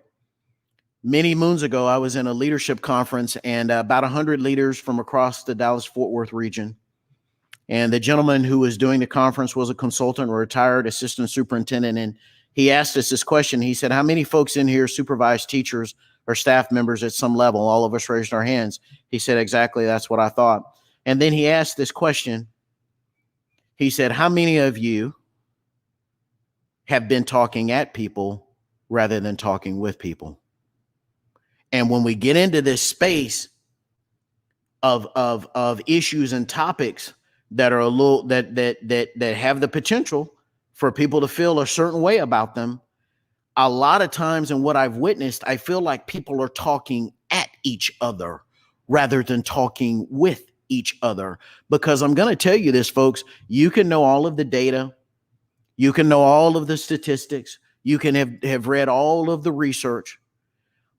Many moons ago, I was in a leadership conference, and about 100 leaders from across the Dallas-Fort Worth region. And the gentleman who was doing the conference was a consultant or retired assistant superintendent. And he asked us this question. He said, how many folks in here supervise teachers or staff members at some level? All of us raised our hands. He said, exactly, that's what I thought. And then he asked this question. He said, how many of you have been talking at people rather than talking with people? And when we get into this space of issues and topics that are a little that have the potential for people to feel a certain way about them, a lot of times, and what I've witnessed, I feel like people are talking at each other rather than talking with each other. Because I'm going to tell you this, folks, you can know all of the data, you can know all of the statistics, you can have read all of the research,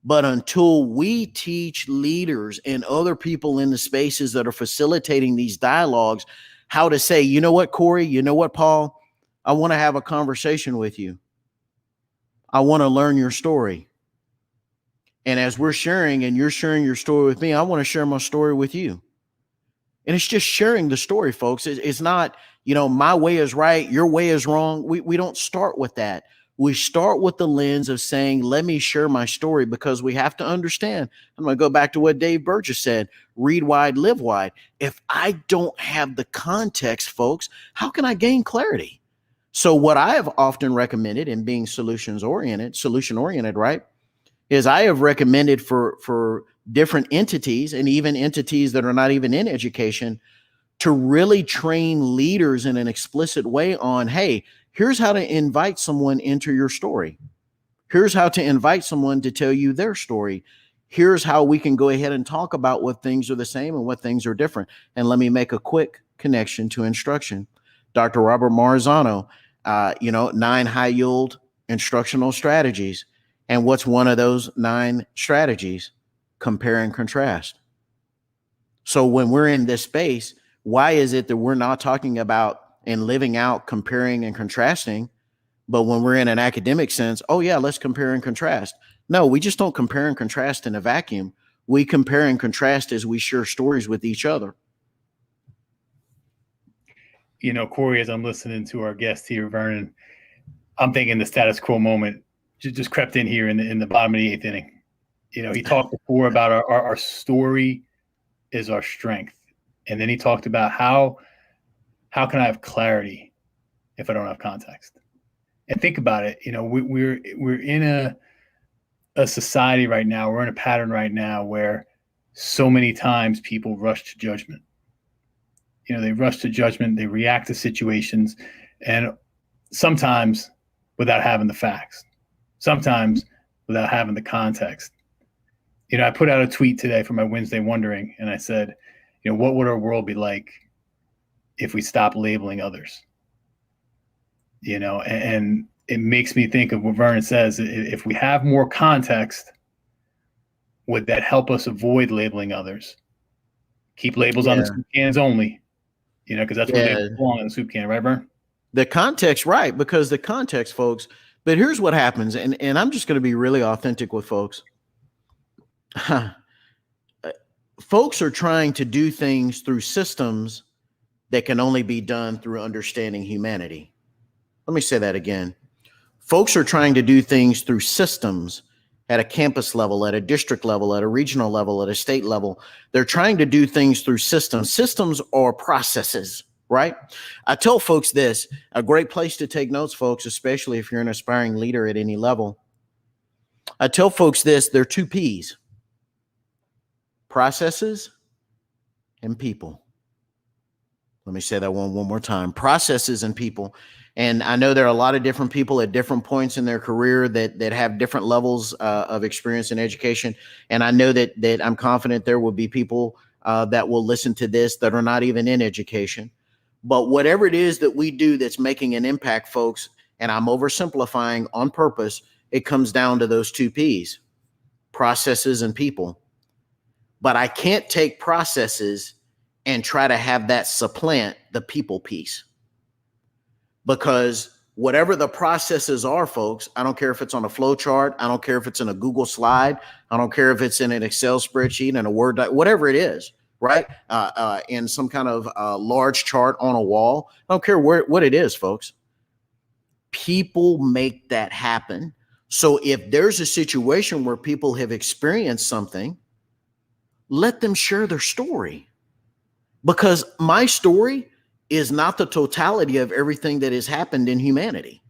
but until we teach leaders and other people in the spaces that are facilitating these dialogues how to say, you know what, Corey, you know what, Paul, I want to have a conversation with you. I want to learn your story. And as we're sharing and you're sharing your story with me, I want to share my story with you. And it's just sharing the story, folks. It's not, my way is right, your way is wrong. We don't start with that. We start with the lens of saying, let me share my story, because we have to understand. I'm going to go back to what Dave Burgess said, read wide, live wide. If I don't have the context, folks, how can I gain clarity? So what I have often recommended in being solution oriented, right, is I have recommended for different entities and even entities that are not even in education to really train leaders in an explicit way on, hey, here's how to invite someone into your story. Here's how to invite someone to tell you their story. Here's how we can go ahead and talk about what things are the same and what things are different. And let me make a quick connection to instruction. Dr. Robert Marzano, 9 high yield instructional strategies. And what's one of those 9 strategies? Compare and contrast. So when we're in this space, why is it that we're not talking about and living out comparing and contrasting? But when we're in an academic sense, oh yeah, let's compare and contrast. No, we just don't compare and contrast in a vacuum. We compare and contrast as we share stories with each other. Corey, as I'm listening to our guest here, Vernon, I'm thinking the status quo moment just crept in here in the bottom of the 8th inning. He talked before about our story is our strength. And then he talked about how can I have clarity if I don't have context? And think about it. We're in a society right now. We're in a pattern right now where so many times people rush to judgment. They rush to judgment, they react to situations, and sometimes without having the facts, sometimes without having the context. I put out a tweet today for my Wednesday Wondering, and I said, what would our world be like if we stopped labeling others? And it makes me think of what Vernon says. If we have more context, would that help us avoid labeling others? Keep labels on the soup cans only, because that's what they belong on the soup can, right, Vern? The context, right? Because the context, folks. But here's what happens, and I'm just going to be really authentic with folks. Folks are trying to do things through systems that can only be done through understanding humanity. Let me say that again. Folks are trying to do things through systems at a campus level, at a district level, at a regional level, at a state level. They're trying to do things through systems. Systems are processes, right? I tell folks this, a great place to take notes, folks, especially if you're an aspiring leader at any level. I tell folks this, there are 2 P's. Processes and people. Let me say that one more time. Processes and people. And I know there are a lot of different people at different points in their career that have different levels of experience in education. And I know that I'm confident there will be people that will listen to this that are not even in education. But whatever it is that we do that's making an impact, folks, and I'm oversimplifying on purpose, it comes down to those 2 P's, processes and people. But I can't take processes and try to have that supplant the people piece. Because whatever the processes are, folks, I don't care if it's on a flow chart. I don't care if it's in a Google slide. I don't care if it's in an Excel spreadsheet and a Word, whatever it is, right? In some kind of large chart on a wall. I don't care what it is, folks. People make that happen. So if there's a situation where people have experienced something, let them share their story. Because my story is not the totality of everything that has happened in humanity.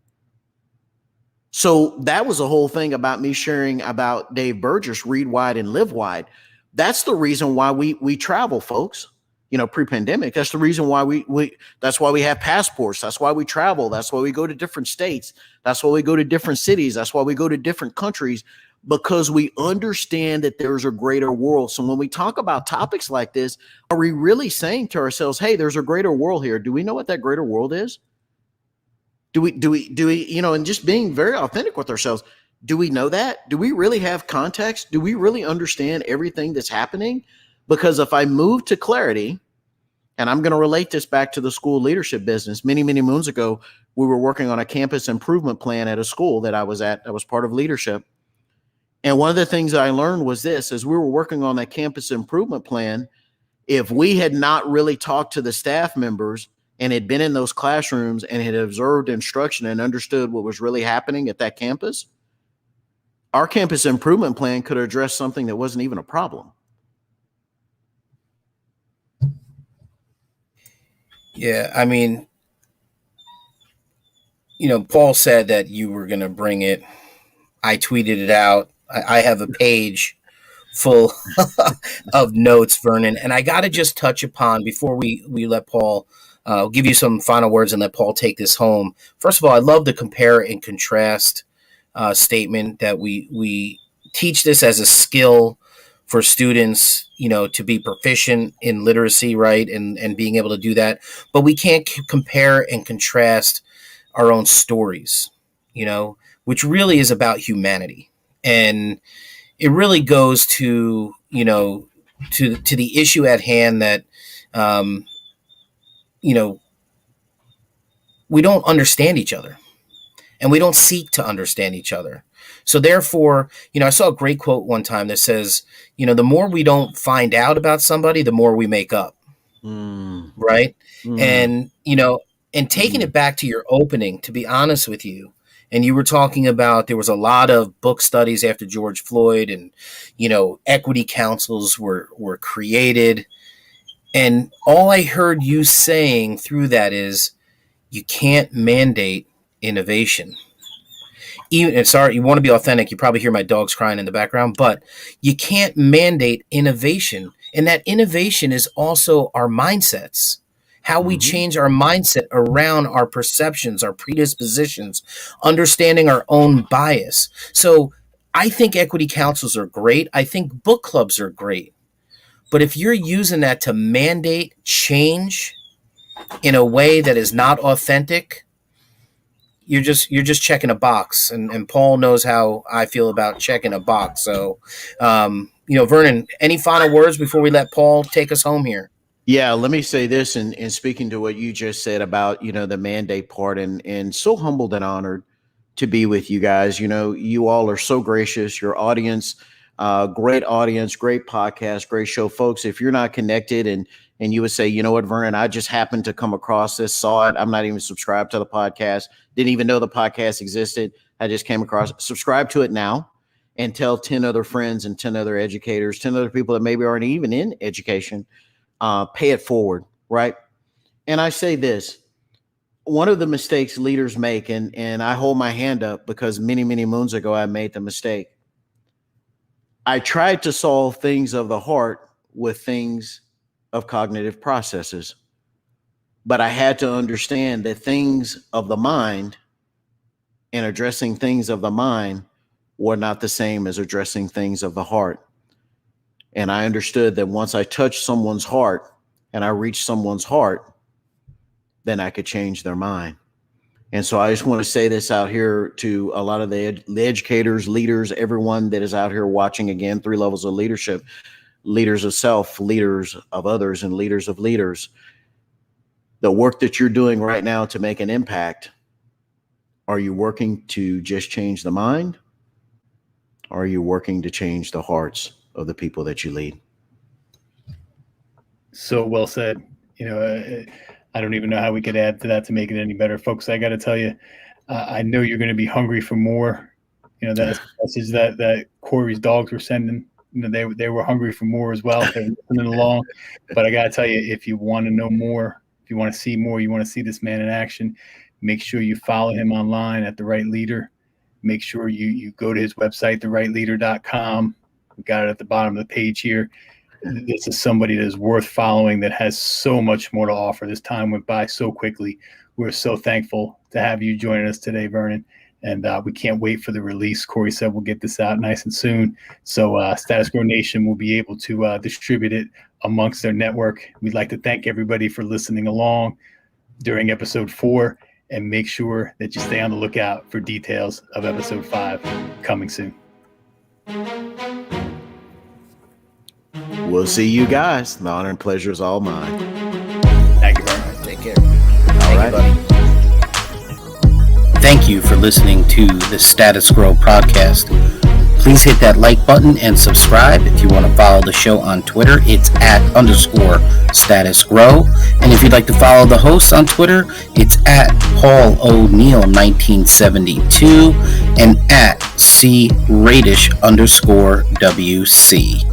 So that was the whole thing about me sharing about Dave Burgess, read wide and live wide. That's the reason why we travel, folks. Pre-pandemic, that's the reason why that's why we have passports. That's why we travel. That's why we go to different states. That's why we go to different cities. That's why we go to different countries, because we understand that there's a greater world. So when we talk about topics like this, are we really saying to ourselves, hey, there's a greater world here? Do we know what that greater world is? Do we, and just being very authentic with ourselves, do we know that? Do we really have context? Do we really understand everything that's happening? Because if I move to clarity, and I'm going to relate this back to the school leadership business, many, many moons ago, we were working on a campus improvement plan at a school that I was at, that was part of leadership. And one of the things I learned was this, as we were working on that campus improvement plan, if we had not really talked to the staff members and had been in those classrooms and had observed instruction and understood what was really happening at that campus, our campus improvement plan could address something that wasn't even a problem. Yeah, I mean, Paul said that you were going to bring it. I tweeted it out. I have a page full of notes, Vernon, and I got to just touch upon, before we let Paul give you some final words and let Paul take this home. First of all, I love the compare and contrast statement that we teach this as a skill for students, to be proficient in literacy, right, and being able to do that. But we can't compare and contrast our own stories, which really is about humanity. And it really goes to, to the issue at hand that, we don't understand each other, and we don't seek to understand each other. So therefore, I saw a great quote one time that says, the more we don't find out about somebody, the more we make up. Right. And, and taking it back to your opening, to be honest with you, and you were talking about there was a lot of book studies after George Floyd, and, equity councils were created. And all I heard you saying through that is you can't mandate innovation. And sorry, you want to be authentic. You probably hear my dogs crying in the background, but you can't mandate innovation. And that innovation is also our mindsets. how we change our mindset around our perceptions, our predispositions, understanding our own bias. So I think equity councils are great. I think book clubs are great. But if you're using that to mandate change in a way that is not authentic, you're just checking a box. And Paul knows how I feel about checking a box. So, Vernon, any final words before we let Paul take us home here? Yeah, let me say this, and speaking to what you just said about, the mandate part, and so humbled and honored to be with you guys. You all are so gracious. Your audience, great audience, great podcast, great show. Folks, if you're not connected and you would say, you know what, Vernon, I just happened to come across this, saw it. I'm not even subscribed to the podcast. Didn't even know the podcast existed. I just came across it. Subscribe to it now and tell 10 other friends and 10 other educators, 10 other people that maybe aren't even in education. Pay it forward, right? And I say this, one of the mistakes leaders make, and I hold my hand up because many, many moons ago, I made the mistake. I tried to solve things of the heart with things of cognitive processes, but I had to understand that things of the mind and addressing things of the mind were not the same as addressing things of the heart. And I understood that once I touched someone's heart and I reached someone's heart, then I could change their mind. And so I just want to say this out here to a lot of the educators, leaders, everyone that is out here watching. Again, 3 levels of leadership: leaders of self, leaders of others, and leaders of leaders. The work that you're doing right now to make an impact, are you working to just change the mind? Or are you working to change the hearts of the people that you lead? So well said. I don't even know how we could add to that to make it any better. Folks, I got to tell you, I know you're going to be hungry for more. That's the message that Corey's dogs were sending. They were hungry for more as well. They were listening along. But I got to tell you, if you want to know more, if you want to see more, you want to see this man in action, make sure you follow him online at The Right Leader. Make sure you go to his website, therightleader.com. We got it at the bottom of the page here. This is somebody that is worth following, that has so much more to offer. This time went by so quickly. We're so thankful to have you joining us today, Vernon. And we can't wait for the release. Corey said we'll get this out nice and soon. So Status Grow Nation will be able to distribute it amongst their network. We'd like to thank everybody for listening along during episode 4. And make sure that you stay on the lookout for details of episode 5 coming soon. We'll see you guys. The honor and pleasure is all mine. Thank you very much. Take care. Thank you, buddy. Thank you for listening to the Status Grow podcast. Please hit that like button and subscribe. If you want to follow the show on Twitter, it's @_Status Grow. And if you'd like to follow the host on Twitter, it's @PaulO'Neill1972 and @CRadish_WC.